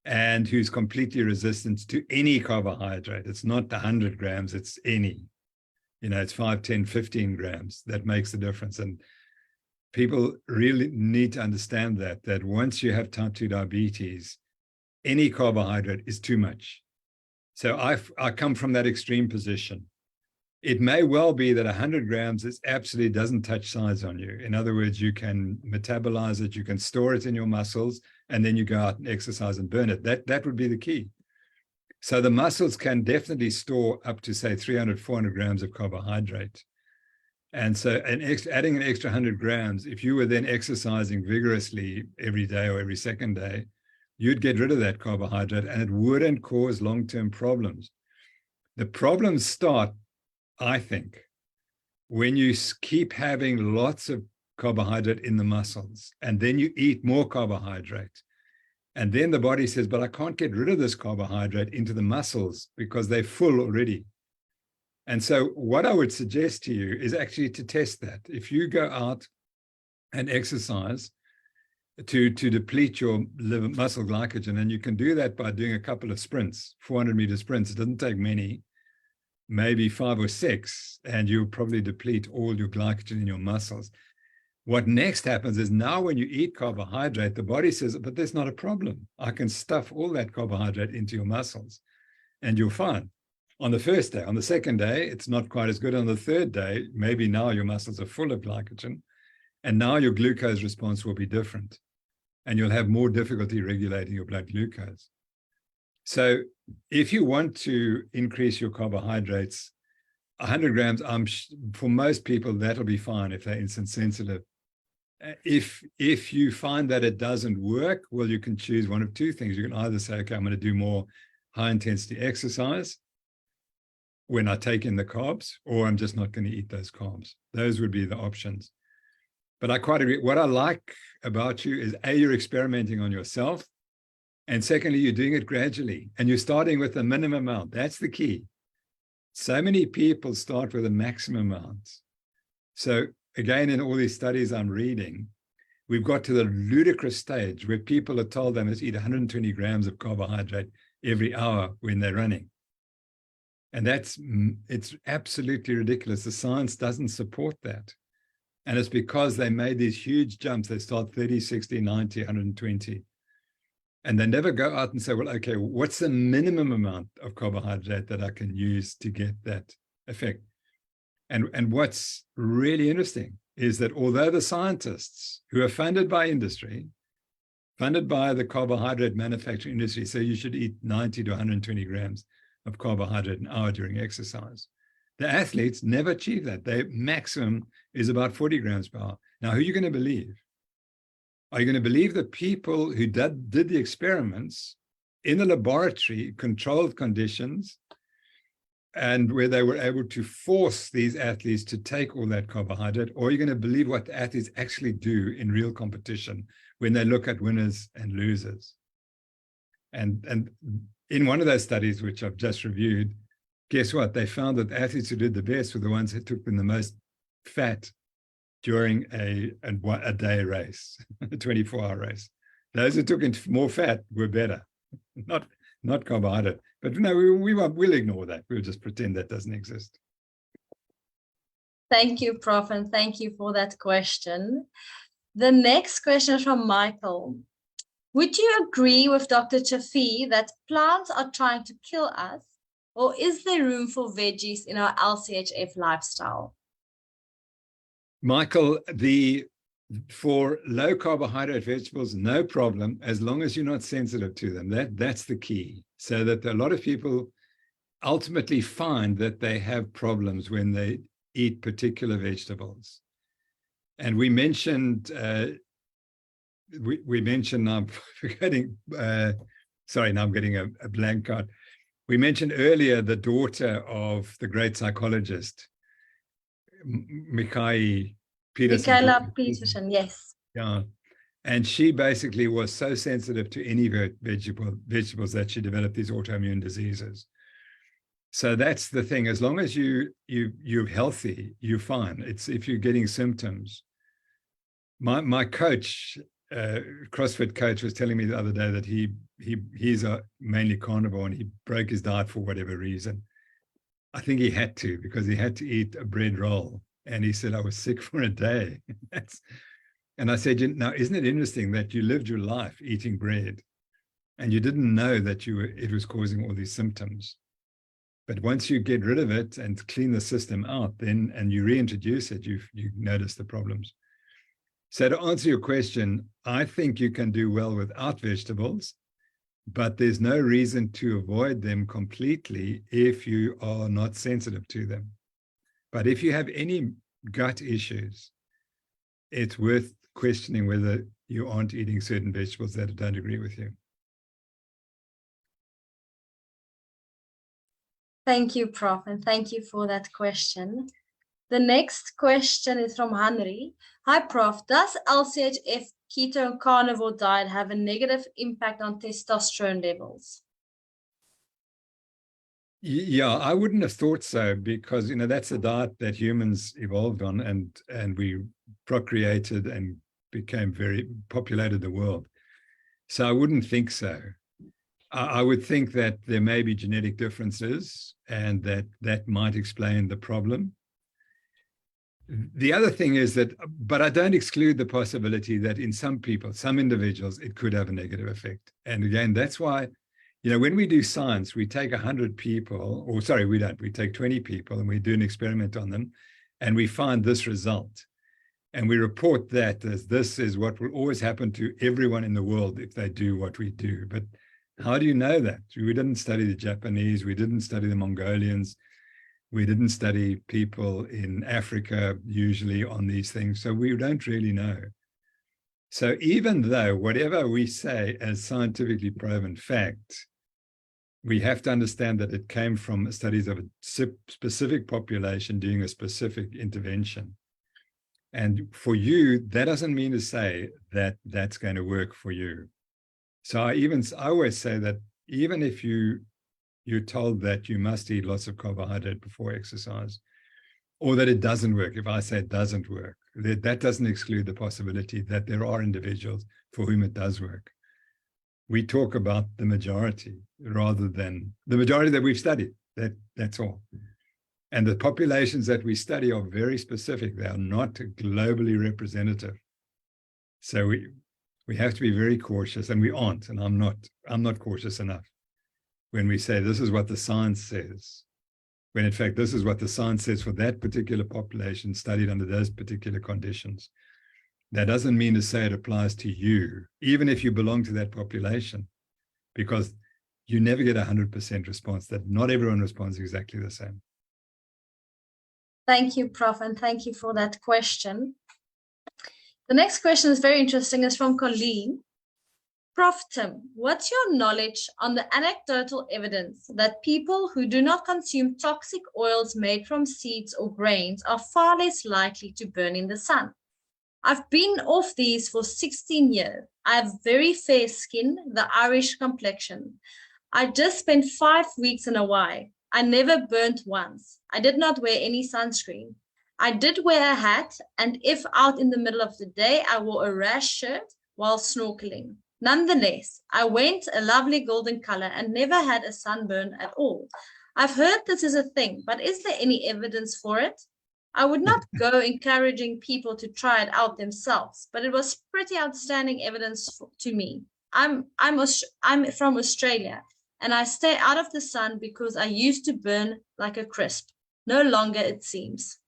and who's completely resistant to any carbohydrate. It's not 100 grams, it's any. It's 5, 10, 15 grams that makes the difference. And people really need to understand that once you have type 2 diabetes, any carbohydrate is too much. So I come from that extreme position. It may well be that 100 grams absolutely doesn't touch size on you. In other words, you can metabolize it, you can store it in your muscles, and then you go out and exercise and burn it. That would be the key. So the muscles can definitely store up to, say, 300, 400 grams of carbohydrate. And so adding an extra 100 grams, if you were then exercising vigorously every day or every second day, you'd get rid of that carbohydrate and it wouldn't cause long-term problems. The problems start, I think, when you keep having lots of carbohydrate in the muscles, and then you eat more carbohydrate. And then the body says, but I can't get rid of this carbohydrate into the muscles because they're full already. And so what I would suggest to you is actually to test that. If you go out and exercise to deplete your liver muscle glycogen, and you can do that by doing a couple of sprints, 400-meter sprints. It doesn't take many, maybe 5 or 6, and you'll probably deplete all your glycogen in your muscles. What next happens is now when you eat carbohydrate, the body says, but there's not a problem. I can stuff all that carbohydrate into your muscles and you're fine. On the first day, on the second day, it's not quite as good. On the third day, maybe now your muscles are full of glycogen and now your glucose response will be different and you'll have more difficulty regulating your blood glucose. So if you want to increase your carbohydrates, 100 grams, for most people, that'll be fine if they're insulin sensitive. If you find that it doesn't work, well, you can choose one of two things. You can either say, okay, I'm going to do more high intensity exercise when I take in the carbs, or I'm just not going to eat those carbs. Those would be the options. But I quite agree. What I like about you is, A, you're experimenting on yourself. And secondly, you're doing it gradually and you're starting with a minimum amount. That's the key. So many people start with a maximum amount. So again, in all these studies I'm reading, we've got to the ludicrous stage where people are told they must eat 120 grams of carbohydrate every hour when they're running. And it's absolutely ridiculous. The science doesn't support that. And it's because they made these huge jumps. They start 30, 60, 90, 120. And they never go out and say, well, okay, what's the minimum amount of carbohydrate that I can use to get that effect? And what's really interesting is that although the scientists who are funded by industry, funded by the carbohydrate manufacturing industry, say you should eat 90 to 120 grams of carbohydrate an hour during exercise, the athletes never achieve that. Their maximum is about 40 grams per hour. Now, who are you going to believe? Are you going to believe the people who did the experiments in the laboratory, controlled conditions, and where they were able to force these athletes to take all that carbohydrate? Or are you going to believe what the athletes actually do in real competition when they look at winners and losers? And in one of those studies, which I've just reviewed, guess what? They found that the athletes who did the best were the ones who took in the most fat during a day race, a 24-hour race. Those who took in more fat were better, not carbohydrate. But no, we'll ignore that. We'll just pretend that doesn't exist. Thank you, Prof, and thank you for that question. The next question is from Michael. Would you agree with Dr. Chaffee that plants are trying to kill us, or is there room for veggies in our LCHF lifestyle? Michael, for low carbohydrate vegetables, no problem, as long as you're not sensitive to them. That's the key. So that a lot of people ultimately find that they have problems when they eat particular vegetables. And we mentioned, I'm forgetting, sorry, now I'm getting a blank card. We mentioned earlier the daughter of the great psychologist, Michaela Peterson, yes. Yeah. And she basically was so sensitive to any vegetables that she developed these autoimmune diseases. So that's the thing. As long as you're healthy, you're fine. It's if you're getting symptoms. My coach, CrossFit coach, was telling me the other day that he's mainly carnivore and he broke his diet for whatever reason. I think he had to, because he had to eat a bread roll. And he said, I was sick for a day. And I said, now, isn't it interesting that you lived your life eating bread and you didn't know that it was causing all these symptoms? But once you get rid of it and clean the system out, and you reintroduce it, you notice the problems. So to answer your question, I think you can do well without vegetables, but there's no reason to avoid them completely if you are not sensitive to them. But if you have any gut issues, it's worth questioning whether you aren't eating certain vegetables that don't agree with you. Thank you, Prof, and thank you for that question. The next question is from Henry. Hi, Prof. Does LCHF keto carnivore diet have a negative impact on testosterone levels? Yeah, I wouldn't have thought so, because that's a diet that humans evolved on, and we procreated and became very populated the world. So I wouldn't think so. I would think that there may be genetic differences, and that might explain the problem. The other thing is that, but I don't exclude the possibility that in some people, some individuals, it could have a negative effect. And again, that's why, when we do science, we take 100 people, or sorry, we don't, we take 20 people and we do an experiment on them, and we find this result. And we report that as this is what will always happen to everyone in the world if they do what we do. But how do you know that? We didn't study the Japanese, we didn't study the Mongolians, we didn't study people in Africa usually on these things, so we don't really know. So even though whatever we say as scientifically proven fact, we have to understand that it came from studies of a specific population doing a specific intervention. And for you, that doesn't mean to say that that's going to work for you. So I always say that even if you're told that you must eat lots of carbohydrate before exercise, or that it doesn't work, if I say it doesn't work, that doesn't exclude the possibility that there are individuals for whom it does work. We talk about the majority rather than the majority that we've studied. That's all. And the populations that we study are very specific. They are not globally representative. So we have to be very cautious, and we aren't, and I'm not cautious enough when we say this is what the science says, when in fact this is what the science says for that particular population studied under those particular conditions. That doesn't mean to say it applies to you, even if you belong to that population, because you never get 100% response, that not everyone responds exactly the same. Thank you, Prof, and thank you for that question. The next question is very interesting. It's from Colleen. Prof. Tim, what's your knowledge on the anecdotal evidence that people who do not consume toxic oils made from seeds or grains are far less likely to burn in the sun? I've been off these for 16 years. I have very fair skin, the Irish complexion. I just spent 5 weeks in Hawaii. I never burnt once. I did not wear any sunscreen. I did wear a hat, and if out in the middle of the day, I wore a rash shirt while snorkeling. Nonetheless, I went a lovely golden color and never had a sunburn at all. I've heard this is a thing, but is there any evidence for it? I would not go encouraging people to try it out themselves, but it was pretty outstanding evidence to me. I'm from Australia, and I stay out of the sun because I used to burn like a crisp. No longer, it seems.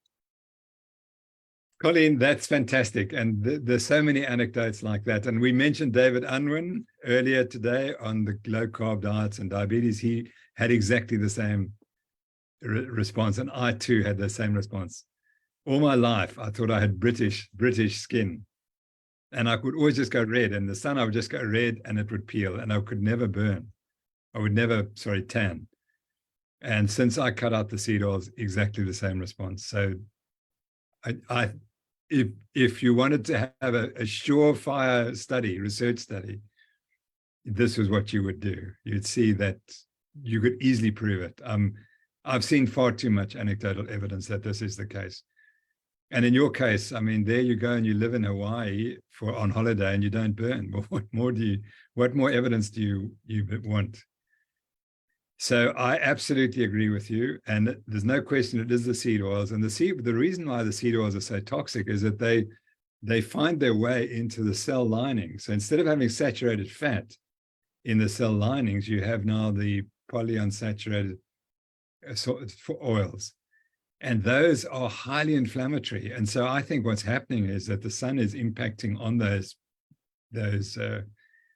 Colleen, that's fantastic. And there's so many anecdotes like that. And we mentioned David Unwin earlier today on the low-carb diets and diabetes. He had exactly the same response, and I too had the same response. All my life, I thought I had British skin, and I could always just go red. In the sun, I would just go red and it would peel, and I could never burn. I would never, tan. And since I cut out the seed oils, exactly the same response. So if you wanted to have a surefire research study, this was what you would do. You'd see that you could easily prove it. I've seen far too much anecdotal evidence that this is the case. And in your case, there you go, and you live in Hawaii on holiday and you don't burn. Well, what more evidence do you want? So I absolutely agree with you. And there's no question it is the seed oils. And the reason why the seed oils are so toxic is that they find their way into the cell lining. So instead of having saturated fat in the cell linings, you have now the polyunsaturated oils. And those are highly inflammatory. And so I think what's happening is that the sun is impacting on those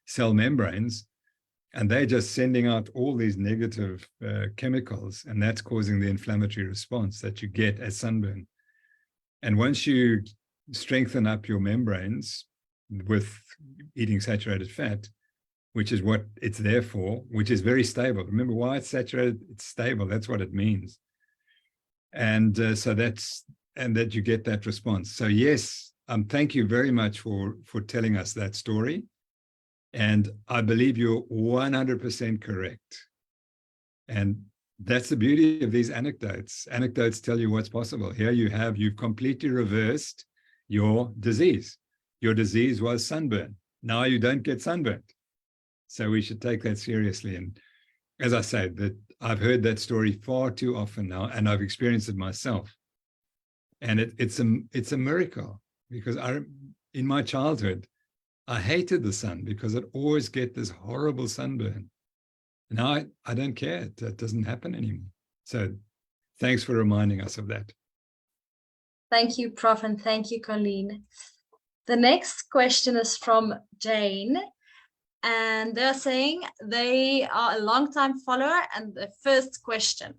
cell membranes, and they're just sending out all these negative chemicals, and that's causing the inflammatory response that you get as sunburn. And once you strengthen up your membranes with eating saturated fat, which is what it's there for, which is very stable. Remember why it's saturated? It's stable. That's what it means. And so that's and that you get that response. So yes, thank you very much for telling us that story. And I believe you're 100% correct. And that's the beauty of these anecdotes. Anecdotes tell you what's possible. Here you've completely reversed your disease. Your disease was sunburn. Now you don't get sunburned. So we should take that seriously. And as I said, that I've heard that story far too often now, and I've experienced it myself. And it's a miracle, because in my childhood, I hated the sun because I'd always get this horrible sunburn. Now I don't care. It doesn't happen anymore. So thanks for reminding us of that. Thank you, Prof, and thank you, Colleen. The next question is from Jane, and they're saying they are a long-time follower, and the first question.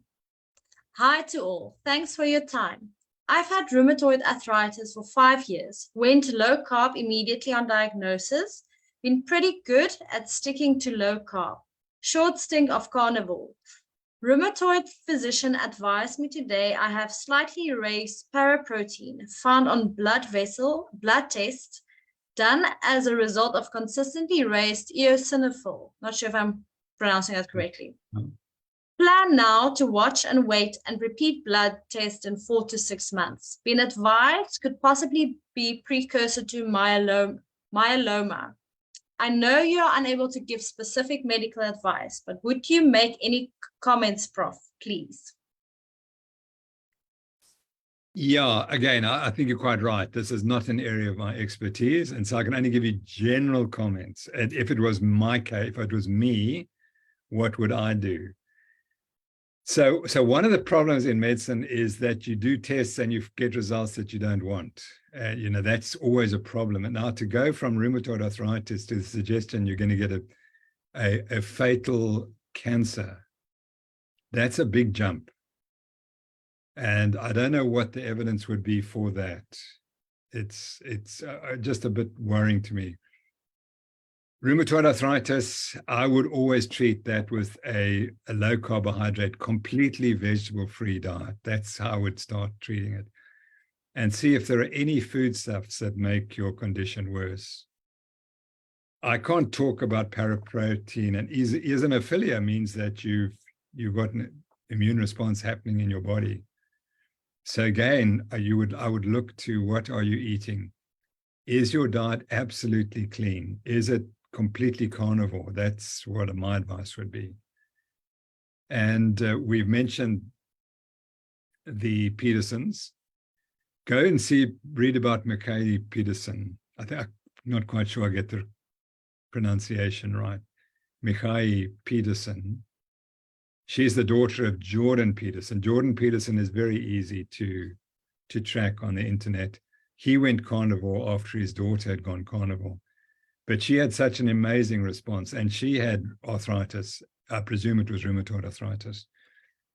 Hi to all. Thanks for your time. I've had rheumatoid arthritis for 5 years, went low carb immediately on diagnosis, been pretty good at sticking to low carb, short stint of carnivore. Rheumatoid physician advised me today I have slightly raised paraprotein found on blood tests done as a result of consistently raised eosinophil. Not sure if I'm pronouncing that correctly. Plan now to watch and wait and repeat blood test in 4 to 6 months. Been advised could possibly be precursor to myeloma. I know you are unable to give specific medical advice, but would you make any comments, Prof, please? Yeah, again, I think you're quite right. This is not an area of my expertise, and so I can only give you general comments. And if it was my case, if it was me, what would I do? So one of the problems in medicine is that you do tests and you get results that you don't want. That's always a problem. And now to go from rheumatoid arthritis to the suggestion you're going to get a fatal cancer, that's a big jump. And I don't know what the evidence would be for that. It's just a bit worrying to me. Rheumatoid arthritis, I would always treat that with a low carbohydrate, completely vegetable-free diet. That's how I would start treating it. And see if there are any foodstuffs that make your condition worse. I can't talk about paraprotein, and eosinophilia means that you've got an immune response happening in your body. So again, I would look to what are you eating? Is your diet absolutely clean? Is it completely carnivore? That's what my advice would be. And we've mentioned the Petersons. Go and read about Mikhail Peterson. I'm not quite sure I get the pronunciation right. Mikhail Peterson. She's the daughter of Jordan Peterson. Jordan Peterson is very easy to track on the internet. He went carnivore after his daughter had gone carnivore. But she had such an amazing response, and she had arthritis. I presume it was rheumatoid arthritis,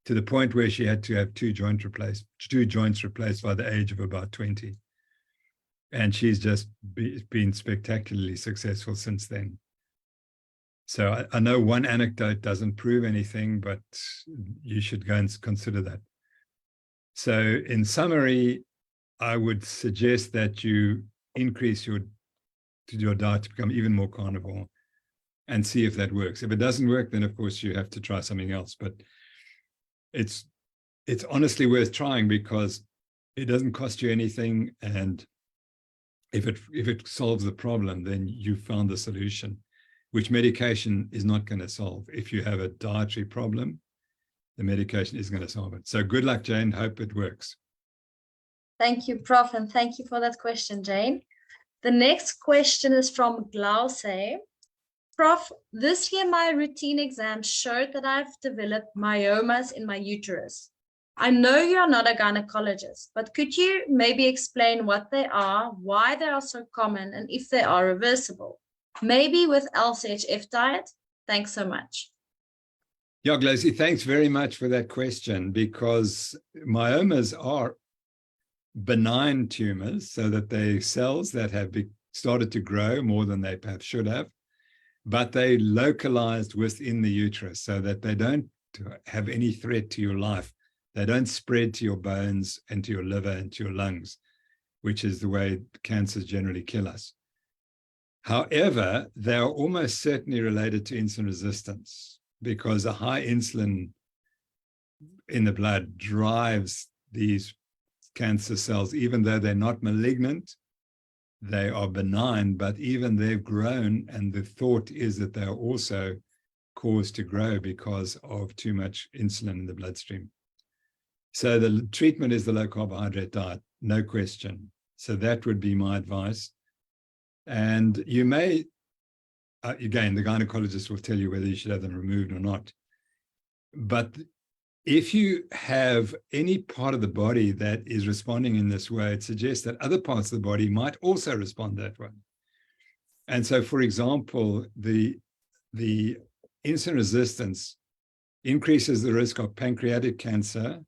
to the point where she had to have two joints replaced by the age of about 20. And she's just been spectacularly successful since then. So I know one anecdote doesn't prove anything, but you should go and consider that. So in summary, I would suggest that you increase your diet to become even more carnivore and see if that works. If it doesn't work, then of course you have to try something else. But it's honestly worth trying, because it doesn't cost you anything, and if it solves the problem, then you found the solution, which medication is not going to solve. If you have a dietary problem, the medication is going to solve it. So good luck, Jane. Hope it works. Thank you, Prof, and thank you for that question, Jane. The next question is from Glauce. Prof, this year my routine exams showed that I've developed myomas in my uterus. I know you are not a gynecologist, but could you maybe explain what they are, why they are so common, and if they are reversible? Maybe with LCHF diet? Thanks so much. Yeah, Glauce, thanks very much for that question, because myomas are benign tumors, so that they're cells that have started to grow more than they perhaps should have, but they localized within the uterus so that they don't have any threat to your life. They don't spread to your bones and to your liver and to your lungs, which is the way cancers generally kill us. However, they are almost certainly related to insulin resistance, because a high insulin in the blood drives these cancer cells, even though they're not malignant, they are benign, but even they've grown, and the thought is that they are also caused to grow because of too much insulin in the bloodstream. So the treatment is the low carbohydrate diet, no question. So that would be my advice. And you may, again, the gynecologist will tell you whether you should have them removed or not. But if you have any part of the body that is responding in this way, it suggests that other parts of the body might also respond that way. And so, for example, the insulin resistance increases the risk of pancreatic cancer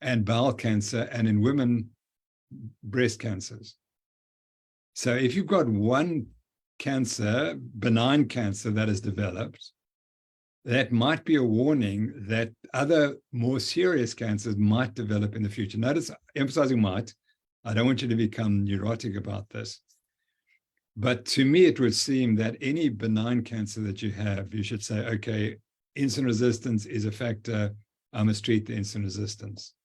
and bowel cancer, and in women, breast cancers. So if you've got one cancer, benign cancer that is developed, that might be a warning that other more serious cancers might develop in the future. Notice, emphasizing might. I don't want you to become neurotic about this. But to me, it would seem that any benign cancer that you have, you should say, okay, insulin resistance is a factor. I must treat the insulin resistance.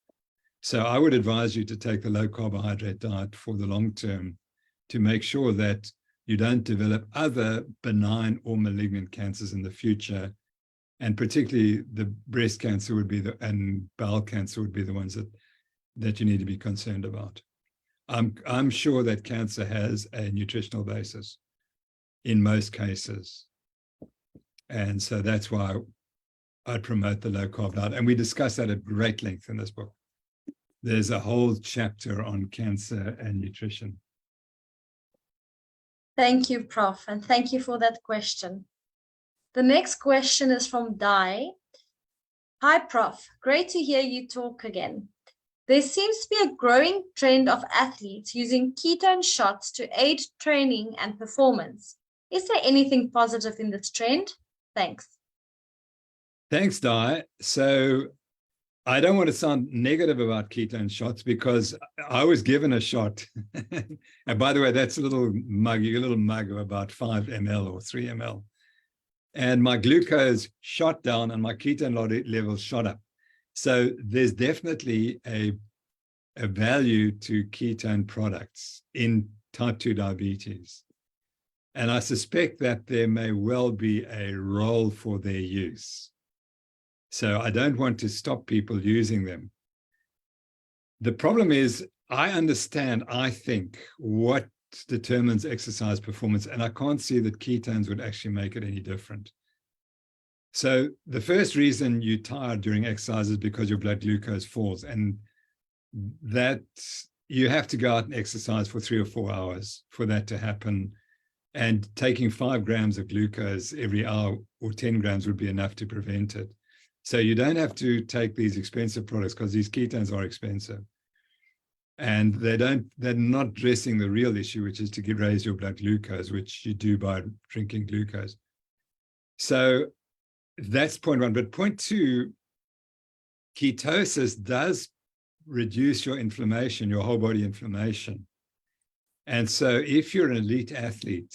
So I would advise you to take the low carbohydrate diet for the long term to make sure that you don't develop other benign or malignant cancers in the future. And particularly the breast cancer would be and bowel cancer would be the ones that you need to be concerned about. I'm sure that cancer has a nutritional basis in most cases. And so that's why I promote the low carb diet. And we discuss that at great length in this book. There's a whole chapter on cancer and nutrition. Thank you, Prof. And thank you for that question. The next question is from Dai. Hi, Prof. Great to hear you talk again. There seems to be a growing trend of athletes using ketone shots to aid training and performance. Is there anything positive in this trend? Thanks. Thanks, Dai. So I don't want to sound negative about ketone shots, because I was given a shot. And by the way, that's a little mug of about 5 ml or 3 ml. And my glucose shot down and my ketone levels shot up. So there's definitely a value to ketone products in type 2 diabetes. And I suspect that there may well be a role for their use. So I don't want to stop people using them. The problem is, I understand, I think, what determines exercise performance, and I can't see that ketones would actually make it any different. So the first reason you're tired during exercise is because your blood glucose falls, and that you have to go out and exercise for 3 or 4 hours for that to happen. And taking 5 grams of glucose every hour or 10 grams would be enough to prevent it. So you don't have to take these expensive products, because these ketones are expensive. And they're not addressing the real issue, which is to raise your blood glucose, which you do by drinking glucose. So that's point one. But point two, ketosis does reduce your inflammation, your whole body inflammation. And so if you're an elite athlete,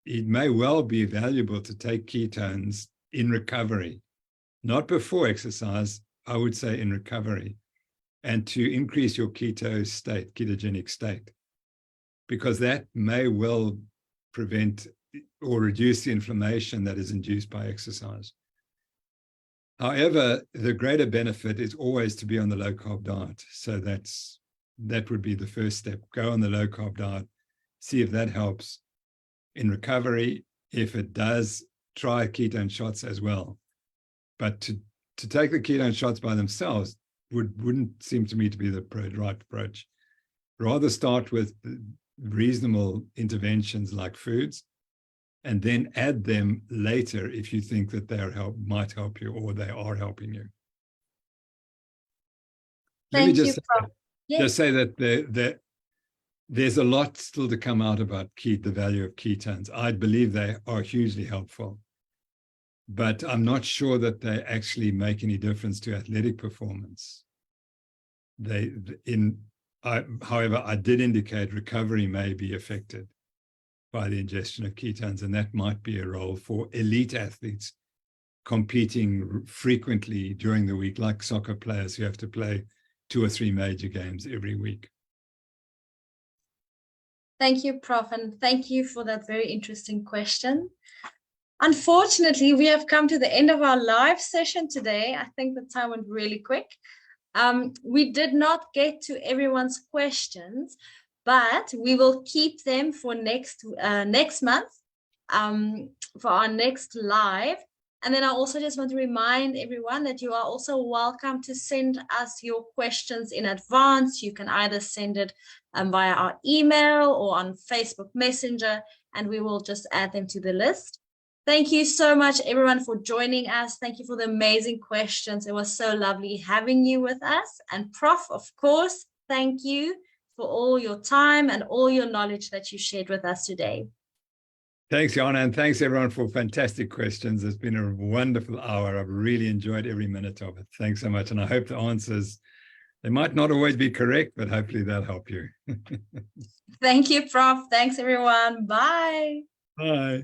it may well be valuable to take ketones in recovery, not before exercise, I would say in recovery, and to increase your ketogenic state, because that may well prevent or reduce the inflammation that is induced by exercise. However, the greater benefit is always to be on the low carb diet. So that would be the first step. Go on the low carb diet, see if that helps in recovery. If it does, try ketone shots as well. But to take the ketone shots by themselves wouldn't seem to me to be the right approach. Rather start with reasonable interventions like foods, and then add them later if you think that might help you or they are helping you. Let me just say that there's a lot still to come out about the value of ketones. I believe they are hugely helpful, but I'm not sure that they actually make any difference to athletic performance. however, I did indicate recovery may be affected by the ingestion of ketones, and that might be a role for elite athletes competing frequently during the week, like soccer players who have to play 2 or 3 major games every week. Thank you, Prof, and thank you for that very interesting question. Unfortunately, we have come to the end of our live session today. I think the time went really quick. We did not get to everyone's questions, but we will keep them for next month, for our next live. And then I also just want to remind everyone that you are also welcome to send us your questions in advance. You can either send it via our email or on Facebook Messenger, and we will just add them to the list. Thank you so much, everyone, for joining us. Thank you for the amazing questions. It was so lovely having you with us. And Prof, of course, thank you for all your time and all your knowledge that you shared with us today. Thanks, Jana, and thanks everyone for fantastic questions. It's been a wonderful hour. I've really enjoyed every minute of it. Thanks so much. And I hope the answers, they might not always be correct, but hopefully they'll help you. Thank you, Prof. Thanks, everyone. Bye. Bye.